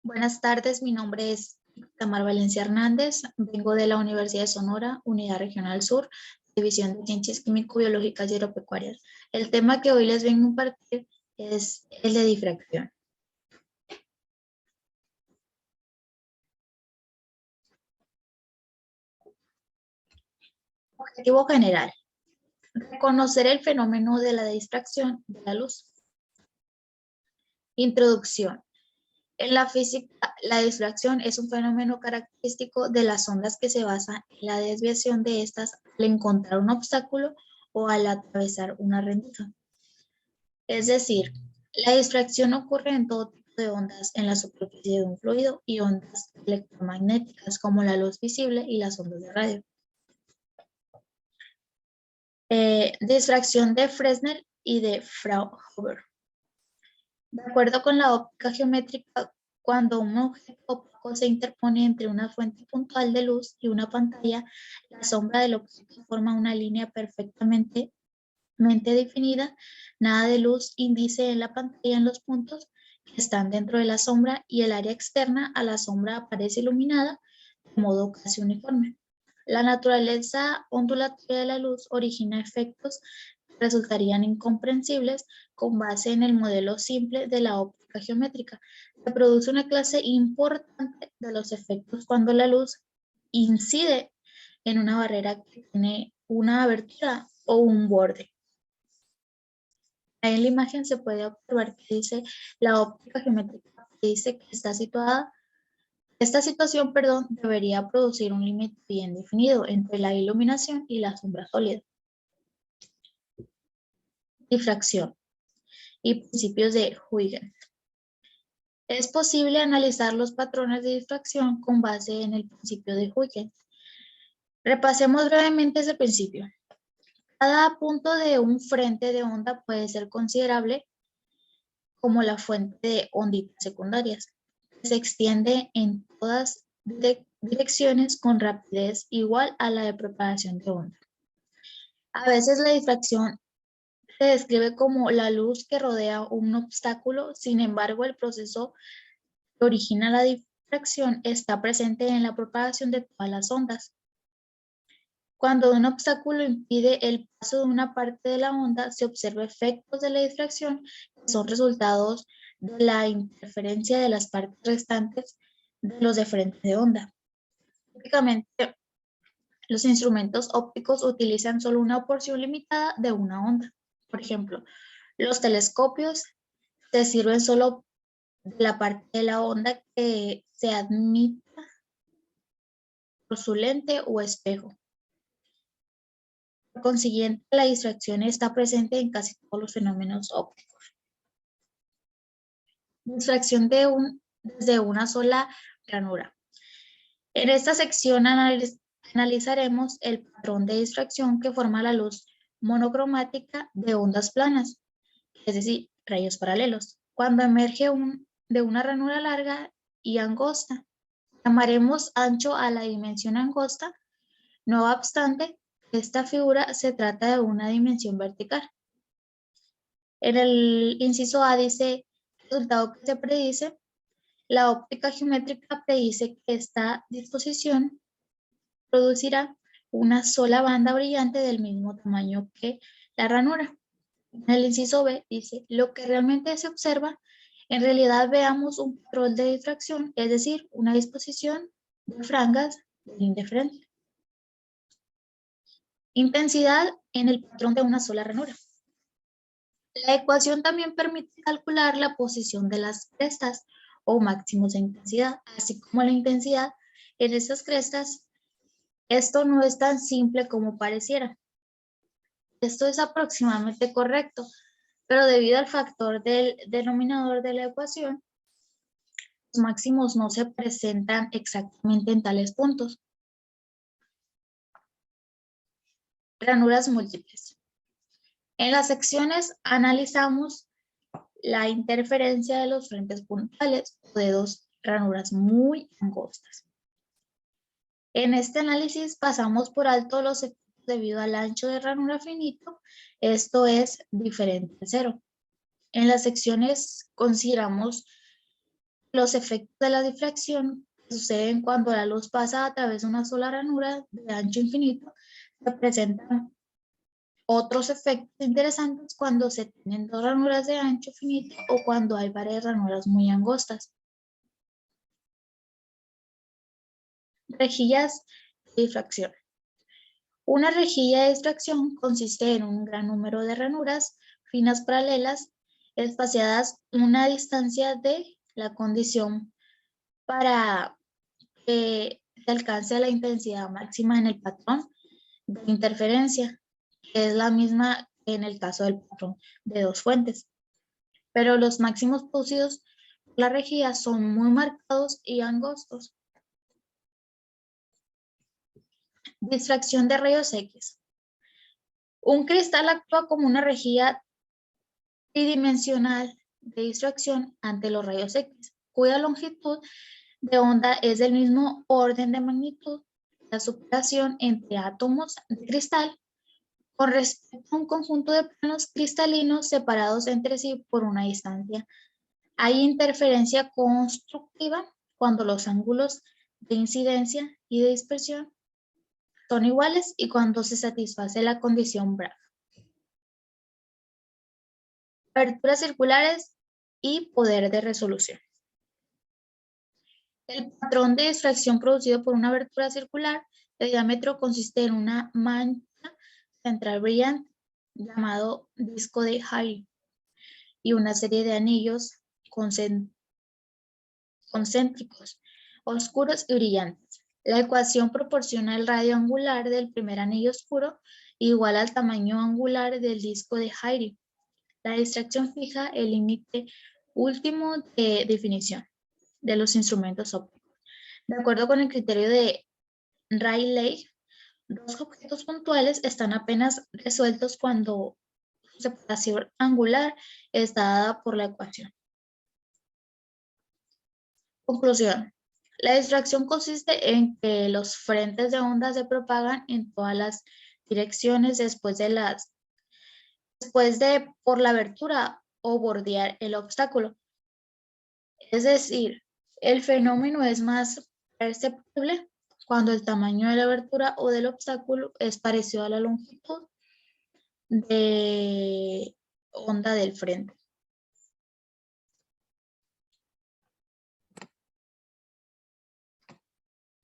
Buenas tardes, mi nombre es Tamar Valencia Hernández, vengo de la Universidad de Sonora, Unidad Regional Sur, División de Ciencias Químico-Biológicas y Agropecuarias. El tema que hoy les vengo a impartir es el de difracción. Objetivo general: reconocer el fenómeno de la difracción de la luz. Introducción. En la física, la difracción es un fenómeno característico de las ondas que se basa en la desviación de estas al encontrar un obstáculo o al atravesar una rendija. Es decir, la difracción ocurre en todo tipo de ondas en la superficie de un fluido y ondas electromagnéticas como la luz visible y las ondas de radio. Difracción de Fresnel y de Fraunhofer. De acuerdo con la óptica geométrica, cuando un objeto óptico se interpone entre una fuente puntual de luz y una pantalla, la sombra del objeto forma una línea perfectamente definida, nada de luz índice en la pantalla en los puntos que están dentro de la sombra y el área externa a la sombra aparece iluminada de modo casi uniforme. La naturaleza ondulatoria de la luz origina efectos que resultarían incomprensibles con base en el modelo simple de la óptica geométrica. Se produce una clase importante de los efectos cuando la luz incide en una barrera que tiene una abertura o un borde. Ahí en la imagen se puede observar que dice la óptica geométrica, que dice que esta situación, debería producir un límite bien definido entre la iluminación y la sombra sólida. Difracción y principios de Huygens. Es posible analizar los patrones de difracción con base en el principio de Huygens. Repasemos brevemente ese principio. Cada punto de un frente de onda puede ser considerable como la fuente de onditas secundarias, que se extiende en todas direcciones con rapidez igual a la de propagación de onda. A veces la difracción se describe como la luz que rodea un obstáculo, sin embargo el proceso que origina la difracción está presente en la propagación de todas las ondas. Cuando un obstáculo impide el paso de una parte de la onda, se observan efectos de la difracción que son resultados de la interferencia de las partes restantes de los diferentes de onda. Típicamente, los instrumentos ópticos utilizan solo una porción limitada de una onda. Por ejemplo, los telescopios te sirven solo de la parte de la onda que se admita por su lente o espejo. Por consiguiente, la difracción está presente en casi todos los fenómenos ópticos. Difracción desde una sola ranura. En esta sección analizaremos el patrón de difracción que forma la luz monocromática de ondas planas, es decir, rayos paralelos. Cuando emerge de una ranura larga y angosta, llamaremos ancho a la dimensión angosta. No obstante, esta figura se trata de una dimensión vertical. En el inciso A dice, resultado que se predice, la óptica geométrica predice que esta disposición producirá una sola banda brillante del mismo tamaño que la ranura. En el inciso B dice, lo que realmente se observa, en realidad veamos un patrón de difracción, es decir, una disposición de franjas del indiferente. Intensidad en el patrón de una sola ranura. La ecuación también permite calcular la posición de las crestas o máximos de intensidad, así como la intensidad en estas crestas. Esto no es tan simple como pareciera. Esto es aproximadamente correcto, pero debido al factor del denominador de la ecuación, los máximos no se presentan exactamente en tales puntos. Ranuras múltiples. En las secciones analizamos la interferencia de los frentes puntales o de dos ranuras muy angostas. En este análisis pasamos por alto los efectos debido al ancho de ranura finito, esto es diferente a cero. En las secciones consideramos los efectos de la difracción que suceden cuando la luz pasa a través de una sola ranura de ancho infinito, se presentan otros efectos interesantes cuando se tienen dos ranuras de ancho finito o cuando hay varias ranuras muy angostas. Rejillas de difracción. Una rejilla de difracción consiste en un gran número de ranuras finas paralelas espaciadas una distancia de la condición para que se alcance la intensidad máxima en el patrón de interferencia, que es la misma que en el caso del patrón de dos fuentes. Pero los máximos producidos por la rejilla son muy marcados y angostos. Difracción de rayos X. Un cristal actúa como una rejilla tridimensional de difracción ante los rayos X, cuya longitud de onda es del mismo orden de magnitud que la separación entre átomos de cristal con respecto a un conjunto de planos cristalinos separados entre sí por una distancia. Hay interferencia constructiva cuando los ángulos de incidencia y de dispersión son iguales y cuando se satisface la condición Bragg. Aberturas circulares y poder de resolución. El patrón de difracción producido por una abertura circular de diámetro consiste en una mancha central brillante llamado disco de Halley y una serie de anillos concéntricos, oscuros y brillantes. La ecuación proporciona el radio angular del primer anillo oscuro igual al tamaño angular del disco de Halley. La difracción fija el límite último de definición de los instrumentos ópticos. De acuerdo con el criterio de Rayleigh, dos objetos puntuales están apenas resueltos cuando su separación angular está dada por la ecuación. Conclusión. La difracción consiste en que los frentes de onda se propagan en todas las direcciones después de por la abertura o bordear el obstáculo. Es decir, el fenómeno es más perceptible cuando el tamaño de la abertura o del obstáculo es parecido a la longitud de onda del frente.